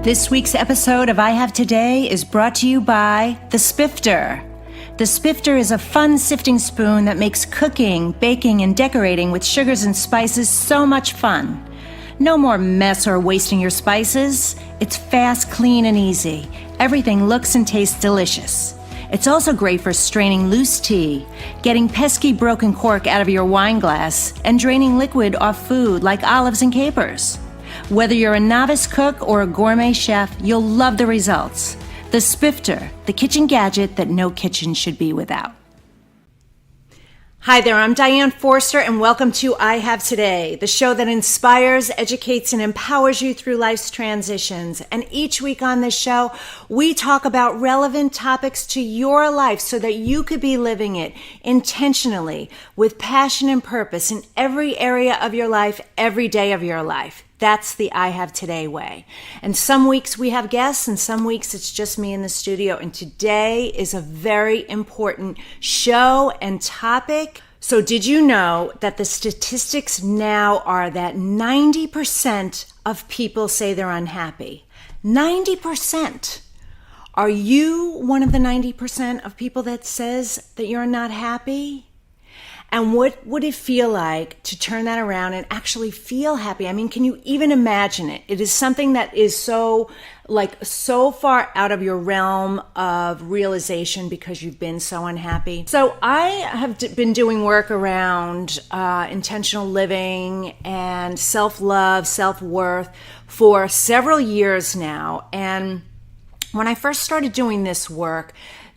This week's episode of I Have Today is brought to you by the Spifter. The Spifter is a fun sifting spoon that makes cooking, baking, and decorating with sugars and spices so much fun. No more mess or wasting your spices. It's fast, clean, and easy. Everything looks and tastes delicious. It's also great for straining loose tea, getting pesky broken cork out of your wine glass, and draining liquid off food like olives and capers. Whether you're a novice cook or a gourmet chef, you'll love the results. The Spifter, the kitchen gadget that no kitchen should be without. Hi there, I'm Diane Forster, and welcome to I Have Today, the show that inspires, educates, and empowers you through life's transitions. And each week on this show, we talk about relevant topics to your life so that you could be living it intentionally, with passion and purpose in every area of your life, every day of your life. That's the I Have Today way. And some weeks we have guests and some weeks it's just me in the studio. And today is a very important show and topic. So did you know that the statistics now are that 90% of people say they're unhappy? 90%. Are you one of the 90% of people that says that you're not happy? And what would it feel like to turn that around and actually feel happy? I mean, can you even imagine it? It is something that is so far out of your realm of realization because you've been so unhappy. So I have been doing work around intentional living and self-love, self-worth for several years now. And when I first started doing this work,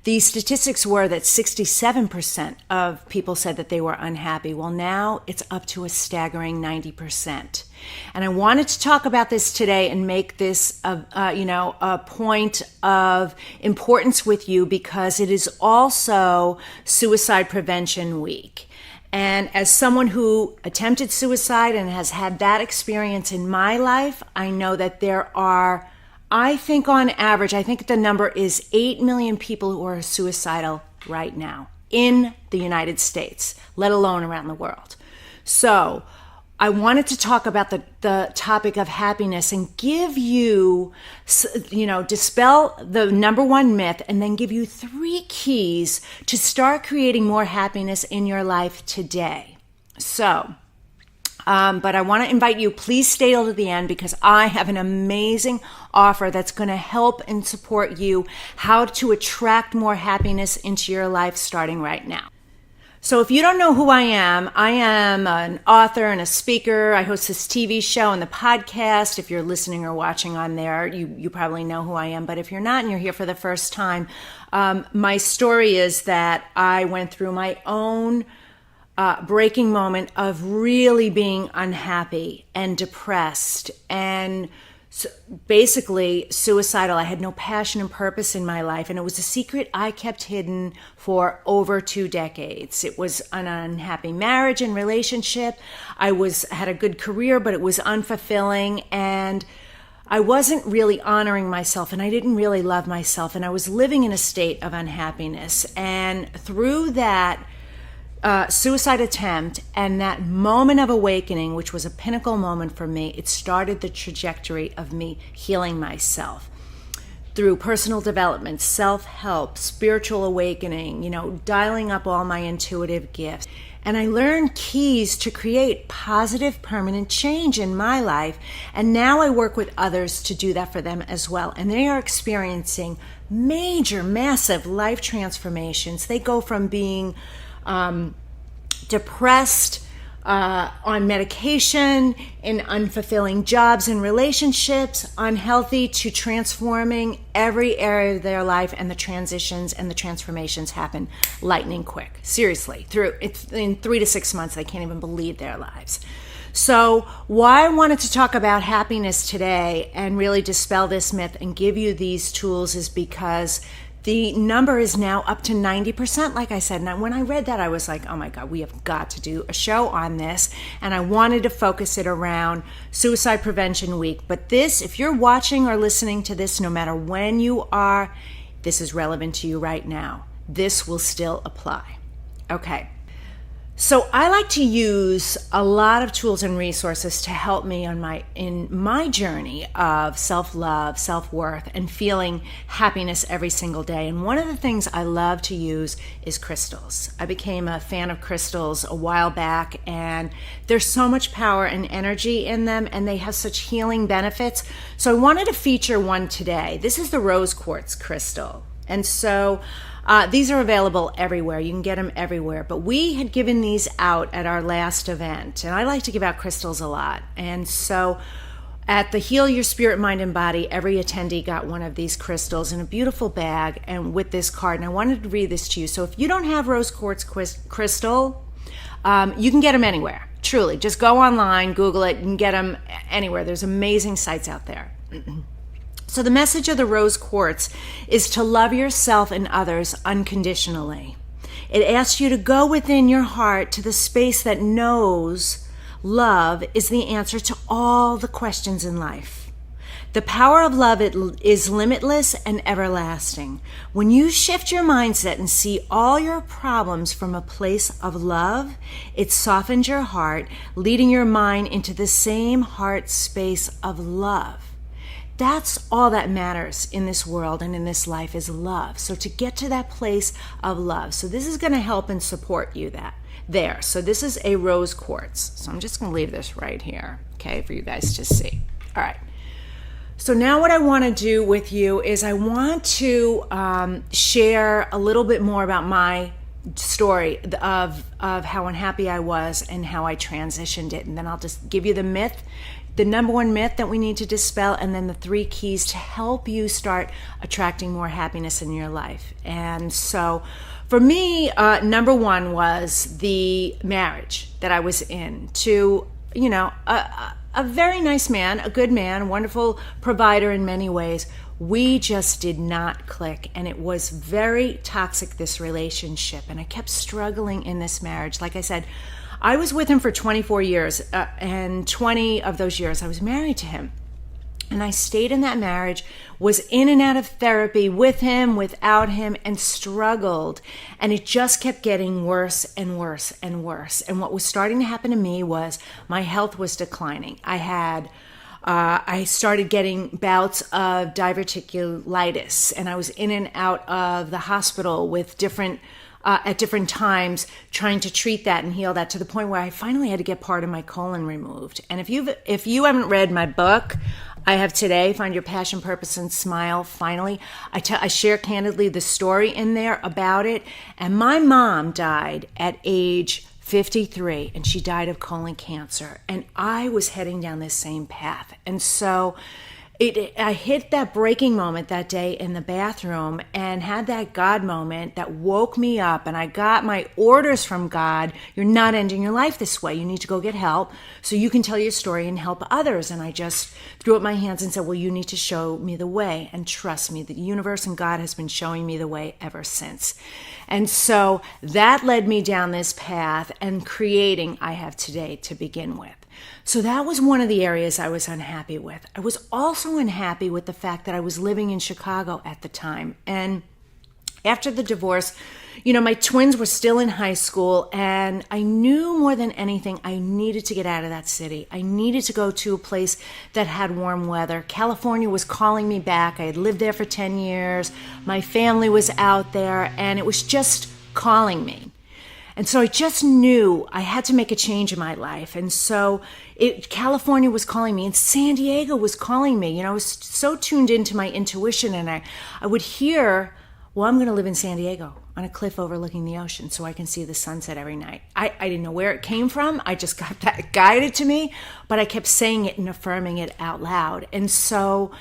the statistics were that 67% of people said that they were unhappy. Well, now it's up to a staggering 90%. And I wanted to talk about this today and make this a point of importance with you because it is also Suicide Prevention Week. And as someone who attempted suicide and has had that experience in my life, I know that there are, I think on average, I think the number is 8 million people who are suicidal right now in the United States, let alone around the world. So I wanted to talk about the topic of happiness and give you, dispel the number one myth and then give you 3 keys to start creating more happiness in your life today. So, but I want to invite you, please stay till the end because I have an amazing offer that's going to help and support you how to attract more happiness into your life starting right now. So if you don't know who I am an author and a speaker. I host this TV show and the podcast. If you're listening or watching on there, you probably know who I am. But if you're not and you're here for the first time, my story is that I went through my own breaking moment of really being unhappy and depressed and basically suicidal. I had no passion and purpose in my life, and it was a secret I kept hidden for over 2 decades. It was an unhappy marriage and relationship. I had a good career, but it was unfulfilling, and I wasn't really honoring myself, and I didn't really love myself, and I was living in a state of unhappiness. And through that suicide attempt and that moment of awakening, which was a pinnacle moment for me, it started the trajectory of me healing myself through personal development, self-help, spiritual awakening, dialing up all my intuitive gifts. And I learned keys to create positive, permanent change in my life. And now I work with others to do that for them as well. And they are experiencing major, massive life transformations. They go from being depressed, on medication, in unfulfilling jobs and relationships, unhealthy, to transforming every area of their life, and the transitions and the transformations happen lightning quick. Seriously, in 3 to 6 months, I can't even believe their lives. So why I wanted to talk about happiness today and really dispel this myth and give you these tools is because the number is now up to 90%, like I said. And when I read that, I was like, oh my God, we have got to do a show on this. And I wanted to focus it around Suicide Prevention Week. But this, if you're watching or listening to this, no matter when you are, this is relevant to you right now. This will still apply. Okay. So I like to use a lot of tools and resources to help me in my journey of self-love, self-worth, and feeling happiness every single day. And one of the things I love to use is crystals. I became a fan of crystals a while back, and there's so much power and energy in them, and they have such healing benefits. So I wanted to feature one today. This is the rose quartz crystal. And so these are available everywhere. You can get them everywhere. But we had given these out at our last event. And I like to give out crystals a lot. And so at the Heal Your Spirit, Mind, and Body, every attendee got one of these crystals in a beautiful bag and with this card. And I wanted to read this to you. So if you don't have rose quartz crystal, you can get them anywhere. Truly. Just go online, Google it, and get them anywhere. There's amazing sites out there. So the message of the rose quartz is to love yourself and others unconditionally. It asks you to go within your heart to the space that knows love is the answer to all the questions in life. The power of love is limitless and everlasting. When you shift your mindset and see all your problems from a place of love, it softens your heart, leading your mind into the same heart space of love. That's all that matters in this world and in this life is love. So to get to that place of love. So this is going to help and support you there. So this is a rose quartz. So I'm just going to leave this right here, okay, for you guys to see. All right. So now what I want to do with you is I want to share a little bit more about my story of how unhappy I was and how I transitioned it. And then I'll just give you the number one myth that we need to dispel, and then the 3 keys to help you start attracting more happiness in your life. And so for me, number one was the marriage that I was in to, a very nice man, a good man, wonderful provider in many ways. We just did not click, and it was very toxic, this relationship, and I kept struggling in this marriage. Like I said, I was with him for 24 years, and 20 of those years I was married to him. And I stayed in that marriage, was in and out of therapy with him, without him, and struggled. And it just kept getting worse and worse and worse. And what was starting to happen to me was my health was declining. I started getting bouts of diverticulitis, and I was in and out of the hospital with at different times trying to treat that and heal that, to the point where I finally had to get part of my colon removed. And if you haven't read my book, I have today, Find Your Passion, Purpose, and Smile, finally, I share candidly the story in there about it. And my mom died at age 53, and she died of colon cancer. And I was heading down this same path. And so I hit that breaking moment that day in the bathroom and had that God moment that woke me up, and I got my orders from God. You're not ending your life this way. You need to go get help so you can tell your story and help others. And I just threw up my hands and said, well, you need to show me the way, and trust me, the universe and God has been showing me the way ever since. And so that led me down this path and creating I Have Today to begin with. So that was one of the areas I was unhappy with. I was also unhappy with the fact that I was living in Chicago at the time. And after the divorce, my twins were still in high school, and I knew more than anything I needed to get out of that city. I needed to go to a place that had warm weather. California was calling me back. I had lived there for 10 years. My family was out there, and it was just calling me. And so I just knew I had to make a change in my life. And so California was calling me, and San Diego was calling me. I was so tuned into my intuition, and I would hear, well, I'm going to live in San Diego on a cliff overlooking the ocean so I can see the sunset every night. I didn't know where it came from. I just got that guided to me, but I kept saying it and affirming it out loud. And so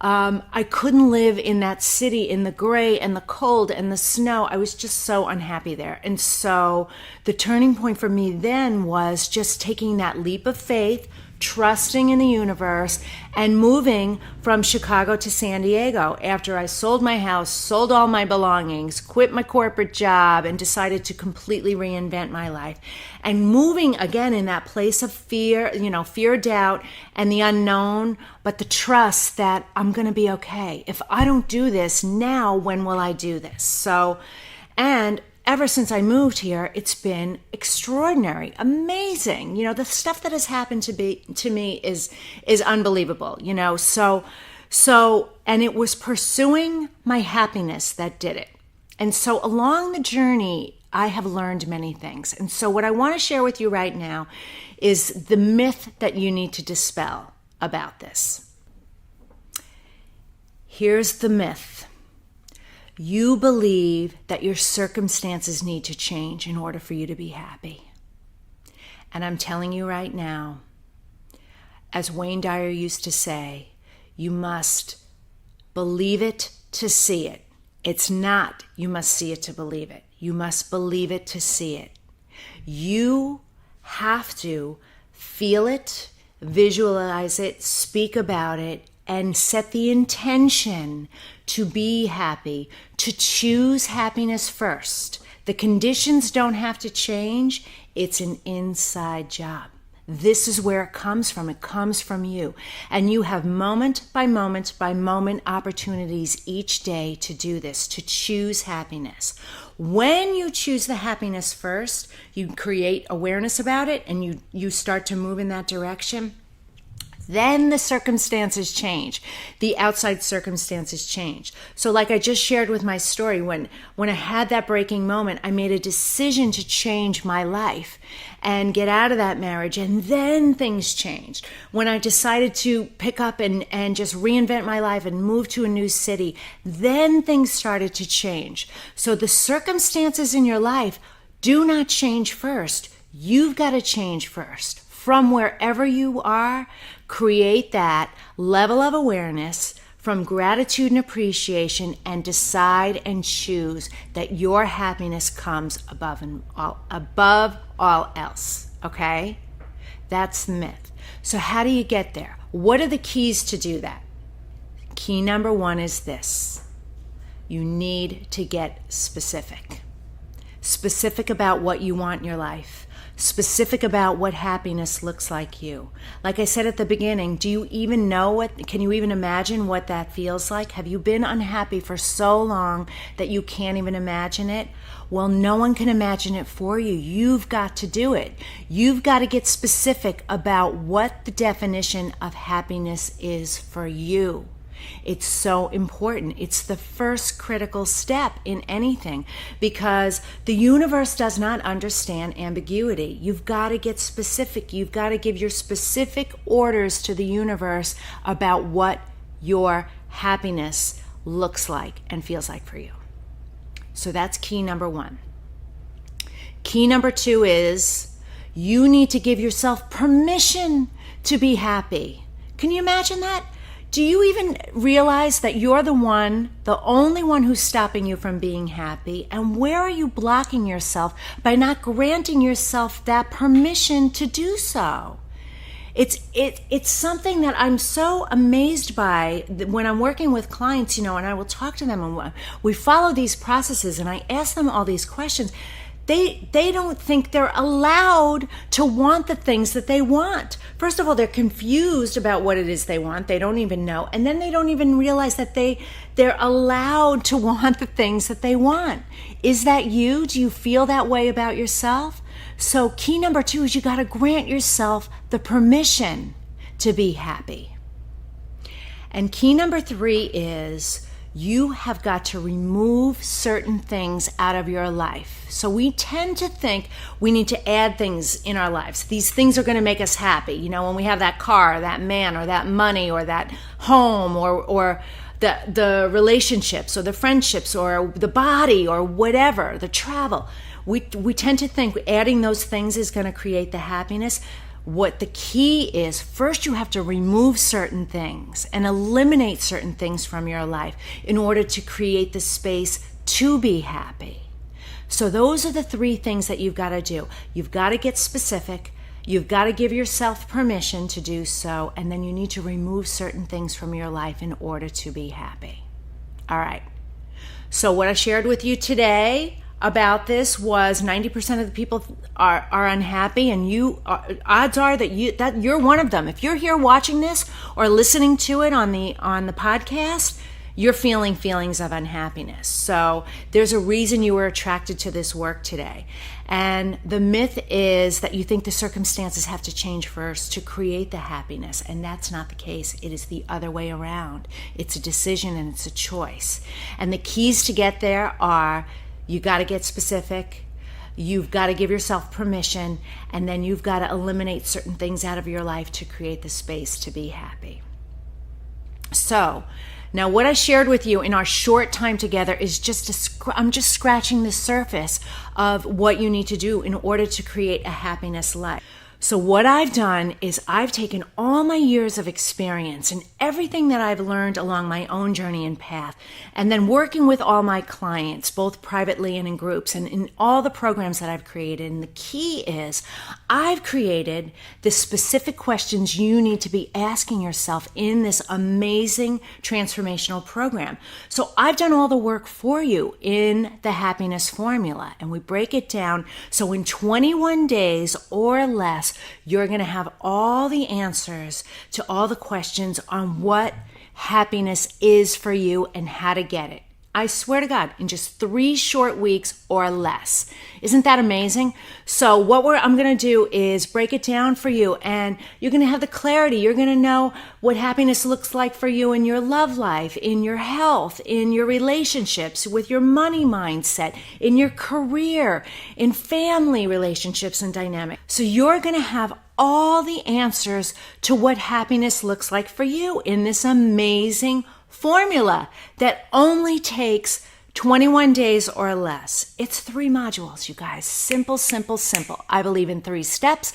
I couldn't live in that city in the gray and the cold and the snow. I was just so unhappy there. And so the turning point for me then was just taking that leap of faith, trusting in the universe, and moving from Chicago to San Diego after I sold my house, sold all my belongings, quit my corporate job, and decided to completely reinvent my life. And moving again in that place of fear, fear, doubt, and the unknown, but the trust that I'm going to be okay. If I don't do this now, when will I do this? So, and ever since I moved here, it's been extraordinary, amazing. The stuff that has happened to me is unbelievable, So, and it was pursuing my happiness that did it. And so along the journey, I have learned many things. And so what I want to share with you right now is the myth that you need to dispel about this. Here's the myth. You believe that your circumstances need to change in order for you to be happy. And I'm telling you right now, as Wayne Dyer used to say, you must believe it to see it. It's not you must see it to believe it. You must believe it to see it. You have to feel it, visualize it, speak about it, and set the intention to be happy, to choose happiness first. The conditions don't have to change. It's an inside job. This is where it comes from. It comes from you. And you have moment by moment by moment opportunities each day to do this, to choose happiness. When you choose the happiness first, you create awareness about it and you start to move in that direction. Then the circumstances change. The outside circumstances change. So like I just shared with my story, when I had that breaking moment, I made a decision to change my life and get out of that marriage, and then things changed. When I decided to pick up and just reinvent my life and move to a new city, then things started to change. So the circumstances in your life do not change first. You've got to change first. From wherever you are, create that level of awareness from gratitude and appreciation and decide and choose that your happiness comes above all else, okay? That's the myth. So how do you get there? What are the keys to do that? Key number one is this. You need to get specific. Specific about what you want in your life. Specific about what happiness looks like you. Like I said at the beginning, do you even know can you even imagine what that feels like? Have you been unhappy for so long that you can't even imagine it? Well, no one can imagine it for you. You've got to do it. You've got to get specific about what the definition of happiness is for you. It's so important. It's the first critical step in anything because the universe does not understand ambiguity. You've got to get specific. You've got to give your specific orders to the universe about what your happiness looks like and feels like for you. So that's key number one. Key number two is you need to give yourself permission to be happy. Can you imagine that? Do you even realize that you're the only one who's stopping you from being happy? And where are you blocking yourself by not granting yourself that permission to do so? It's something that I'm so amazed by when I'm working with clients, and I will talk to them and we follow these processes and I ask them all these questions. They don't think they're allowed to want the things that they want. First of all, they're confused about what it is they want. They don't even know. And then they don't even realize that they're allowed to want the things that they want. Is that you? Do you feel that way about yourself? So key number two is you got to grant yourself the permission to be happy. And key number three is you have got to remove certain things out of your life. So we tend to think we need to add things in our lives. These things are going to make us happy. When we have that car, or that man, or that money, or that home, or the relationships, or the friendships, or the body, or whatever, the travel. We tend to think adding those things is going to create the happiness. What the key is, first you have to remove certain things and eliminate certain things from your life in order to create the space to be happy. So those are the three things that you've got to do. You've got to get specific. You've got to give yourself permission to do so. And then you need to remove certain things from your life in order to be happy. All right. So what I shared with you today about this was 90% of the people are unhappy, and odds are that you're one of them. If you're here watching this or listening to it on the podcast, you're feeling feelings of unhappiness. So there's a reason you were attracted to this work today. And the myth is that you think the circumstances have to change first to create the happiness. And that's not the case. It is the other way around. It's a decision and it's a choice. And the keys to get there are, you got to get specific. You've got to give yourself permission. And then you've got to eliminate certain things out of your life to create the space to be happy. So, now, what I shared with you in our short time together is I'm just scratching the surface of what you need to do in order to create a happiness life. So what I've done is I've taken all my years of experience and everything that I've learned along my own journey and path, and then working with all my clients, both privately and in groups, and in all the programs that I've created. And the key is I've created the specific questions you need to be asking yourself in this amazing transformational program. So I've done all the work for you in the happiness formula, and we break it down. So in 21 days or less, you're going to have all the answers to all the questions on what happiness is for you and how to get it. I swear to God, in just 3 short weeks or less. Isn't that amazing? So what I'm going to do is break it down for you, and you're going to have the clarity. You're going to know what happiness looks like for you in your love life, in your health, in your relationships, with your money mindset, in your career, in family relationships and dynamics. So you're going to have all the answers to what happiness looks like for you in this amazing formula that only takes 21 days or less. It's 3 modules, you guys. Simple, simple, simple. I believe in 3 steps.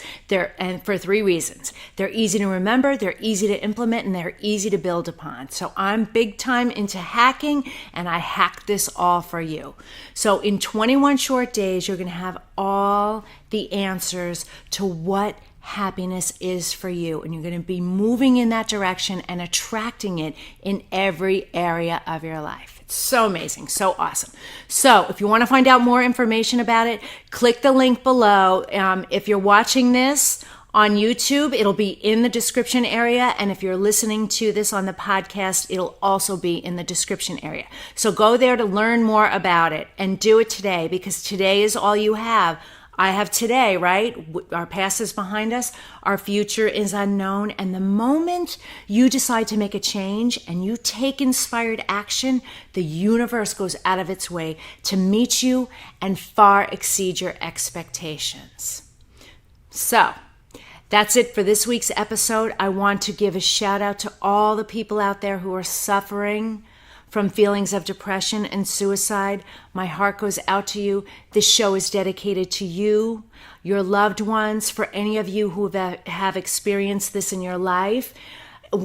And for 3 reasons. They're easy to remember, they're easy to implement, and they're easy to build upon. So I'm big time into hacking, and I hack this all for you. So in 21 short days, you're going to have all the answers to what happiness is for you, and you're going to be moving in that direction and attracting it in every area of your life. It's so amazing, so awesome. So if you want to find out more information about it, click the link below. If you're watching this on YouTube, it'll be in the description area, and if you're listening to this on the podcast, it'll also be in the description area. So go there to learn more about it, and do it today, because today is all you have. I have today, right? Our past is behind us. Our future is unknown. And the moment you decide to make a change and you take inspired action, the universe goes out of its way to meet you and far exceed your expectations. So that's it for this week's episode. I want to give a shout out to all the people out there who are suffering from feelings of depression and suicide. My heart goes out to you. This show is dedicated to you, your loved ones, for any of you who have experienced this in your life,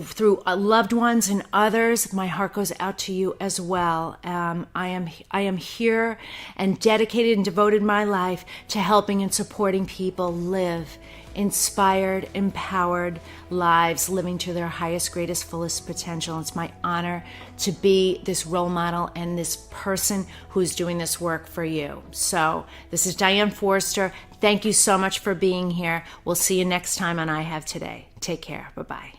through loved ones and others. My heart goes out to you as well. I am here and dedicated and devoted my life to helping and supporting people live inspired, empowered lives, living to their highest, greatest, fullest potential. It's my honor to be this role model and this person who's doing this work for you. So this is Diane Forster. Thank you so much for being here. We'll see you next time on I Have Today. Take care. Bye-bye.